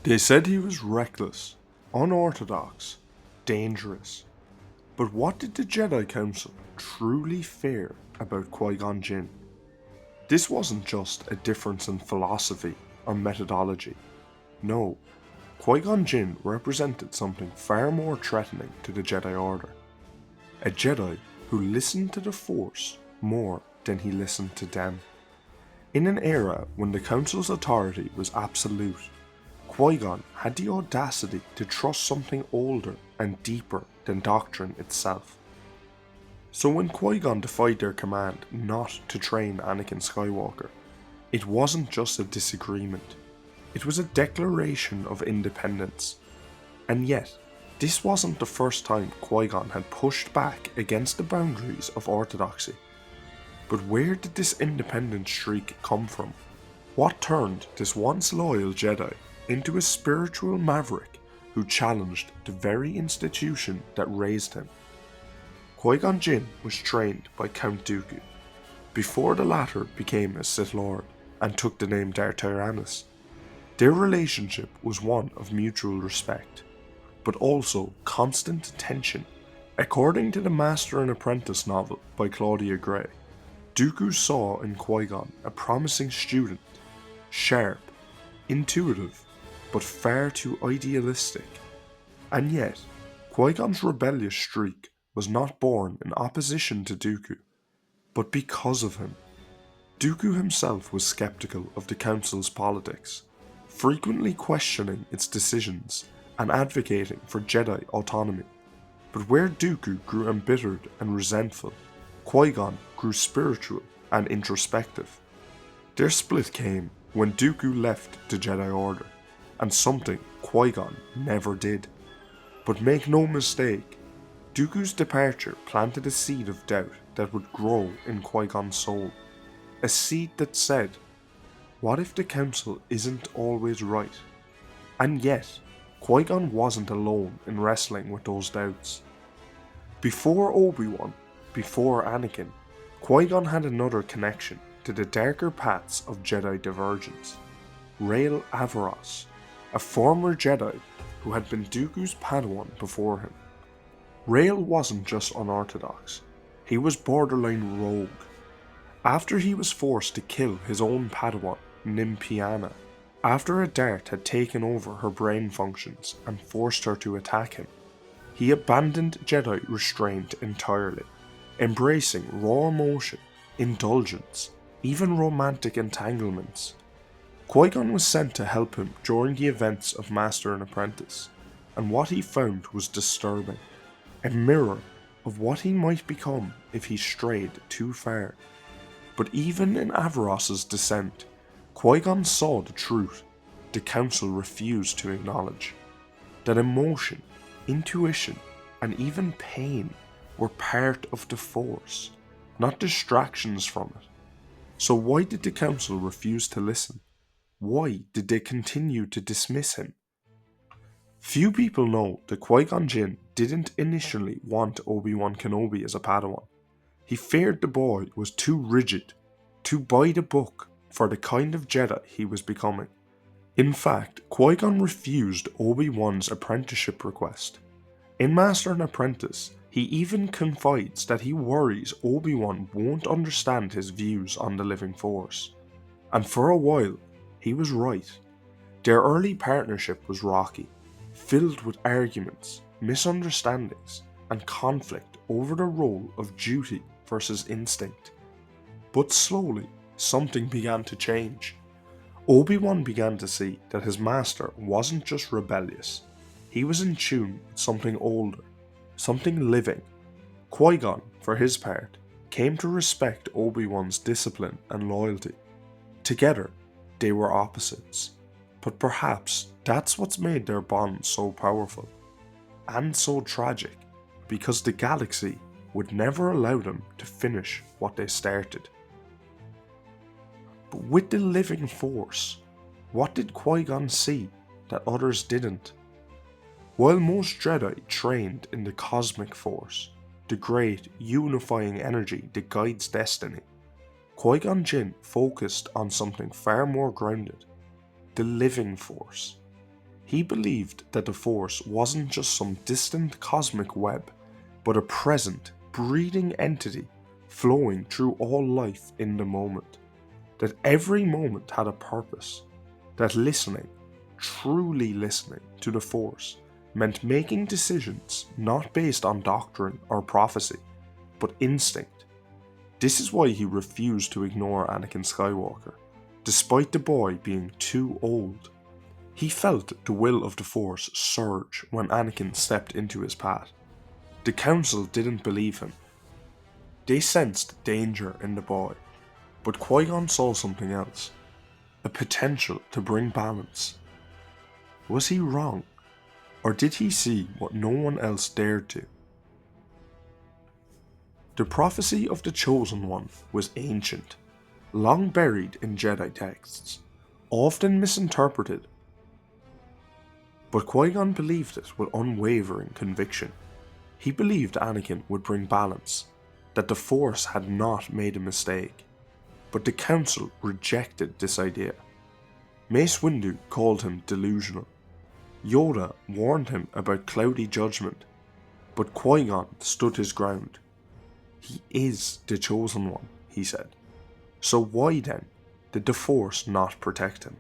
They said he was reckless, unorthodox, dangerous. But what did the Jedi Council truly fear about Qui-Gon Jinn? This wasn't just a difference in philosophy or methodology. No, Qui-Gon Jinn represented something far more threatening to the Jedi Order. A Jedi who listened to the Force more than he listened to them. In an era when the Council's authority was absolute, Qui-Gon had the audacity to trust something older and deeper than doctrine itself. So when Qui-Gon defied their command not to train Anakin Skywalker, it wasn't just a disagreement, it was a declaration of independence. And yet, this wasn't the first time Qui-Gon had pushed back against the boundaries of orthodoxy. But where did this independent streak come from? What turned this once loyal Jedi into a spiritual maverick who challenged the very institution that raised him? Qui-Gon Jinn was trained by Count Dooku, before the latter became a Sith Lord and took the name Darth Tyrannus. Their relationship was one of mutual respect, but also constant tension. According to the Master and Apprentice novel by Claudia Gray, Dooku saw in Qui-Gon a promising student, sharp, intuitive, but far too idealistic. And yet, Qui-Gon's rebellious streak was not born in opposition to Dooku, but because of him. Dooku himself was skeptical of the Council's politics, frequently questioning its decisions and advocating for Jedi autonomy. But where Dooku grew embittered and resentful, Qui-Gon grew spiritual and introspective. Their split came when Dooku left the Jedi Order, and something Qui-Gon never did. But make no mistake, Dooku's departure planted a seed of doubt that would grow in Qui-Gon's soul. A seed that said, what if the Council isn't always right? And yet, Qui-Gon wasn't alone in wrestling with those doubts. Before Obi-Wan, before Anakin, Qui-Gon had another connection to the darker paths of Jedi divergence. Rael Averross, a former Jedi who had been Dooku's Padawan before him. Rael wasn't just unorthodox, he was borderline rogue. After he was forced to kill his own Padawan, Nymphiana, after a dart had taken over her brain functions and forced her to attack him, he abandoned Jedi restraint entirely, embracing raw emotion, indulgence, even romantic entanglements. Qui-Gon was sent to help him during the events of Master and Apprentice, and what he found was disturbing, a mirror of what he might become if he strayed too far. But even in Averross's descent, Qui-Gon saw the truth the Council refused to acknowledge, that emotion, intuition, and even pain were part of the Force, not distractions from it. So why did the Council refuse to listen? Why did they continue to dismiss him? Few people know that Qui-Gon Jinn didn't initially want Obi-Wan Kenobi as a Padawan. He feared the boy was too rigid, too by the book for the kind of Jedi he was becoming. In fact, Qui-Gon refused Obi-Wan's apprenticeship request. In Master and Apprentice, he even confides that he worries Obi-Wan won't understand his views on the living Force. And for a while, he was right. Their early partnership was rocky, filled with arguments, misunderstandings, and conflict over the role of duty versus instinct. But slowly, something began to change. Obi-Wan began to see that his master wasn't just rebellious, he was in tune with something older, something living. Qui-Gon, for his part, came to respect Obi-Wan's discipline and loyalty. Together, they were opposites, but perhaps that's what's made their bond so powerful, and so tragic, because the galaxy would never allow them to finish what they started. But with the living Force, what did Qui-Gon see that others didn't? While most Jedi trained in the cosmic Force, the great unifying energy that guides destiny, Qui-Gon Jinn focused on something far more grounded, the living Force. He believed that the Force wasn't just some distant cosmic web, but a present, breathing entity flowing through all life in the moment. That every moment had a purpose. That listening, truly listening to the Force, meant making decisions not based on doctrine or prophecy, but instinct. This is why he refused to ignore Anakin Skywalker, despite the boy being too old. He felt the will of the Force surge when Anakin stepped into his path. The Council didn't believe him. They sensed danger in the boy, but Qui-Gon saw something else, a potential to bring balance. Was he wrong, or did he see what no one else dared to? The prophecy of the Chosen One was ancient, long buried in Jedi texts, often misinterpreted. But Qui-Gon believed it with unwavering conviction. He believed Anakin would bring balance, that the Force had not made a mistake. But the Council rejected this idea. Mace Windu called him delusional. Yoda warned him about cloudy judgment, but Qui-Gon stood his ground. He is the Chosen One, he said. So why then did the Force not protect him?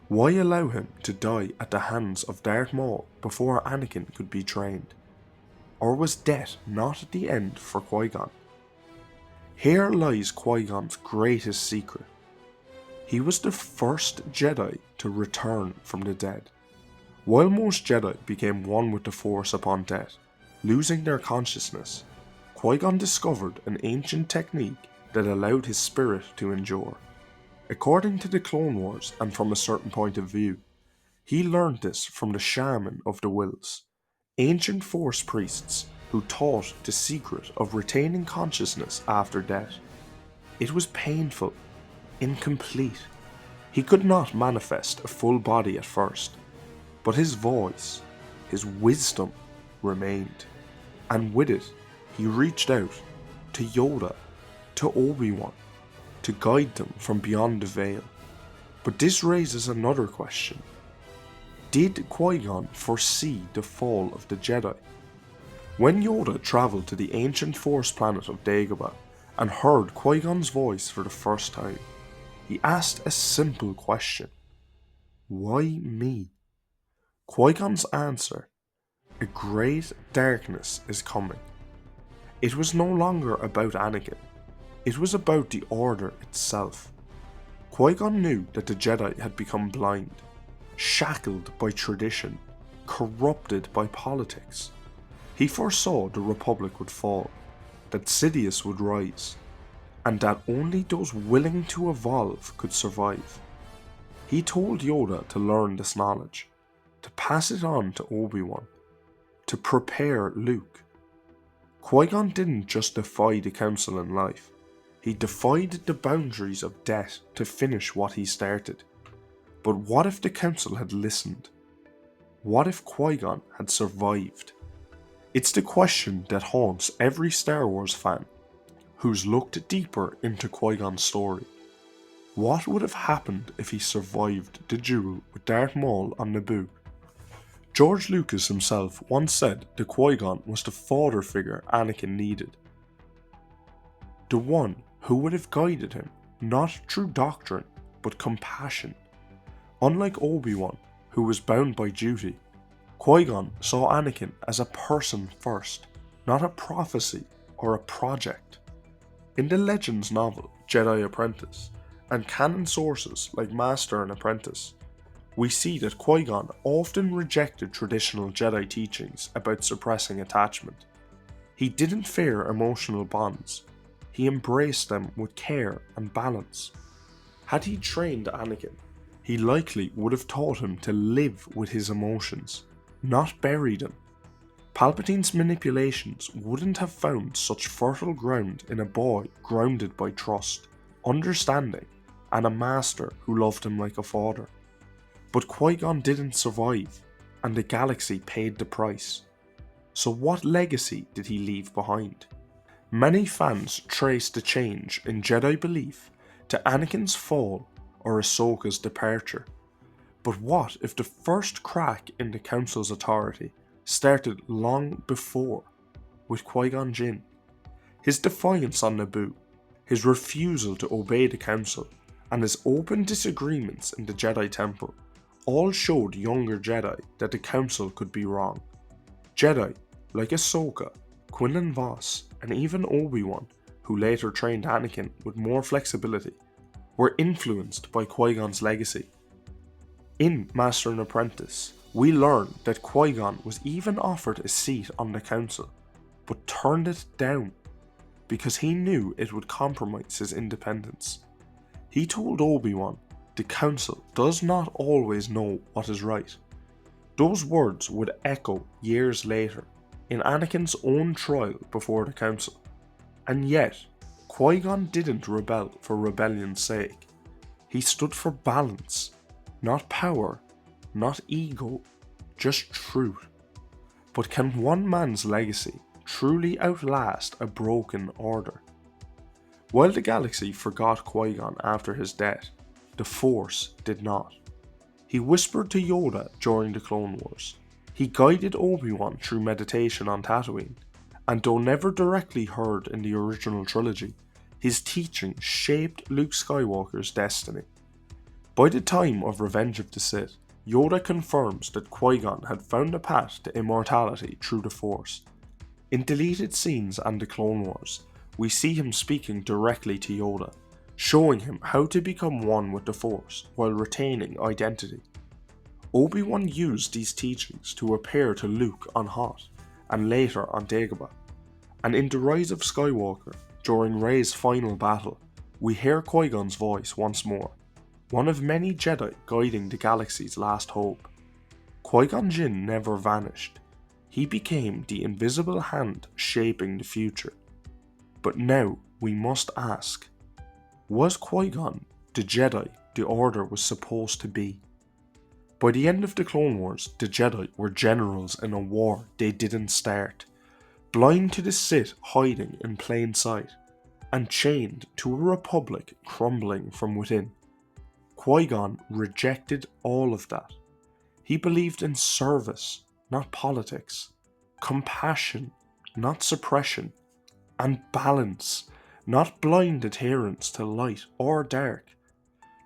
Why allow him to die at the hands of Darth Maul before Anakin could be trained? Or was death not the end for Qui-Gon? Here lies Qui-Gon's greatest secret. He was the first Jedi to return from the dead. While most Jedi became one with the Force upon death, losing their consciousness, Qui-Gon discovered an ancient technique that allowed his spirit to endure. According to the Clone Wars and from a certain point of view, he learned this from the Shaman of the Wills, ancient Force priests who taught the secret of retaining consciousness after death. It was painful, incomplete. He could not manifest a full body at first, but his voice, his wisdom remained, and with it he reached out to Yoda, to Obi-Wan, to guide them from beyond the veil. But this raises another question. Did Qui-Gon foresee the fall of the Jedi? When Yoda travelled to the ancient Force planet of Dagobah and heard Qui-Gon's voice for the first time, he asked a simple question. Why me? Qui-Gon's answer, a great darkness is coming. It was no longer about Anakin. It was about the Order itself. Qui-Gon knew that the Jedi had become blind, shackled by tradition, corrupted by politics. He foresaw the Republic would fall, that Sidious would rise, and that only those willing to evolve could survive. He told Yoda to learn this knowledge, to pass it on to Obi-Wan, to prepare Luke. Qui-Gon didn't just defy the Council in life, he defied the boundaries of death to finish what he started. But what if the Council had listened? What if Qui-Gon had survived? It's the question that haunts every Star Wars fan who's looked deeper into Qui-Gon's story. What would have happened if he survived the duel with Darth Maul on Naboo? George Lucas himself once said that Qui-Gon was the father figure Anakin needed. The one who would have guided him, not through doctrine, but compassion. Unlike Obi-Wan, who was bound by duty, Qui-Gon saw Anakin as a person first, not a prophecy or a project. In the Legends novel Jedi Apprentice, and canon sources like Master and Apprentice, we see that Qui-Gon often rejected traditional Jedi teachings about suppressing attachment. He didn't fear emotional bonds. He embraced them with care and balance. Had he trained Anakin, he likely would have taught him to live with his emotions, not bury them. Palpatine's manipulations wouldn't have found such fertile ground in a boy grounded by trust, understanding, and a master who loved him like a father. But Qui-Gon didn't survive, and the galaxy paid the price. So what legacy did he leave behind? Many fans trace the change in Jedi belief to Anakin's fall or Ahsoka's departure. But what if the first crack in the Council's authority started long before, with Qui-Gon Jinn? His defiance on Naboo, his refusal to obey the Council, and his open disagreements in the Jedi Temple all showed younger Jedi that the Council could be wrong. Jedi like Ahsoka, Quinlan Vos, and even Obi-Wan, who later trained Anakin with more flexibility, were influenced by Qui-Gon's legacy. In Master and Apprentice, we learn that Qui-Gon was even offered a seat on the Council, but turned it down because he knew it would compromise his independence. He told Obi-Wan, "The Council does not always know what is right." Those words would echo years later in Anakin's own trial before the Council. And yet, Qui-Gon didn't rebel for rebellion's sake. He stood for balance. Not power, not ego, just truth. But can one man's legacy truly outlast a broken order? While the galaxy forgot Qui-Gon after his death, the Force did not. He whispered to Yoda during the Clone Wars. He guided Obi-Wan through meditation on Tatooine, and though never directly heard in the original trilogy, his teaching shaped Luke Skywalker's destiny. By the time of Revenge of the Sith, Yoda confirms that Qui-Gon had found a path to immortality through the Force. In deleted scenes and the Clone Wars, we see him speaking directly to Yoda, showing him how to become one with the Force while retaining identity. Obi-Wan used these teachings to appear to Luke on Hoth, and later on Dagobah. And in The Rise of Skywalker, during Rey's final battle, we hear Qui-Gon's voice once more, one of many Jedi guiding the galaxy's last hope. Qui-Gon Jinn never vanished. He became the invisible hand shaping the future. But now we must ask, was Qui-Gon the Jedi the Order was supposed to be? By the end of the Clone Wars, the Jedi were generals in a war they didn't start, blind to the Sith hiding in plain sight, and chained to a republic crumbling from within. Qui-Gon rejected all of that. He believed in service, not politics, compassion, not suppression, and balance, not blind adherence to light or dark.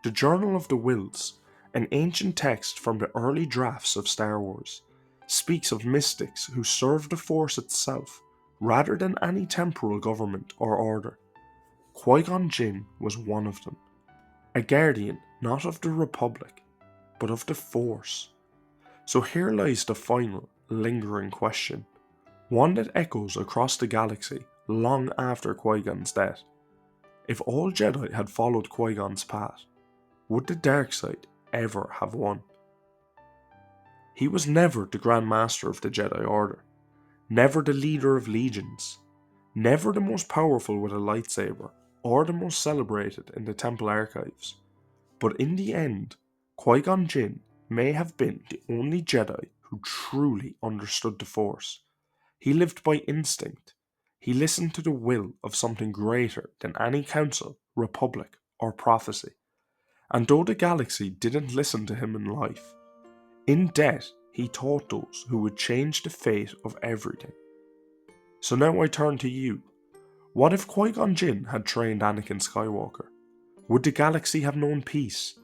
The Journal of the Wills, an ancient text from the early drafts of Star Wars, speaks of mystics who served the Force itself rather than any temporal government or order. Qui-Gon Jinn was one of them, a guardian not of the Republic, but of the Force. So here lies the final, lingering question, one that echoes across the galaxy long after Qui-Gon's death. If all Jedi had followed Qui-Gon's path, would the dark side ever have won? He was never the Grand Master of the Jedi Order, never the leader of legions, never the most powerful with a lightsaber, or the most celebrated in the Temple archives. But in the end, Qui-Gon Jinn may have been the only Jedi who truly understood the Force. He lived by instinct. He listened to the will of something greater than any council, republic, or prophecy. And though the galaxy didn't listen to him in life, in death he taught those who would change the fate of everything. So now I turn to you. What if Qui-Gon Jinn had trained Anakin Skywalker? Would the galaxy have known peace?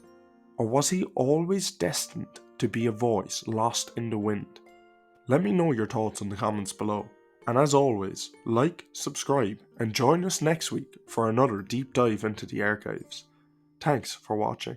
Or was he always destined to be a voice lost in the wind? Let me know your thoughts in the comments below. And as always, like, subscribe, and join us next week for another deep dive into the archives. Thanks for watching.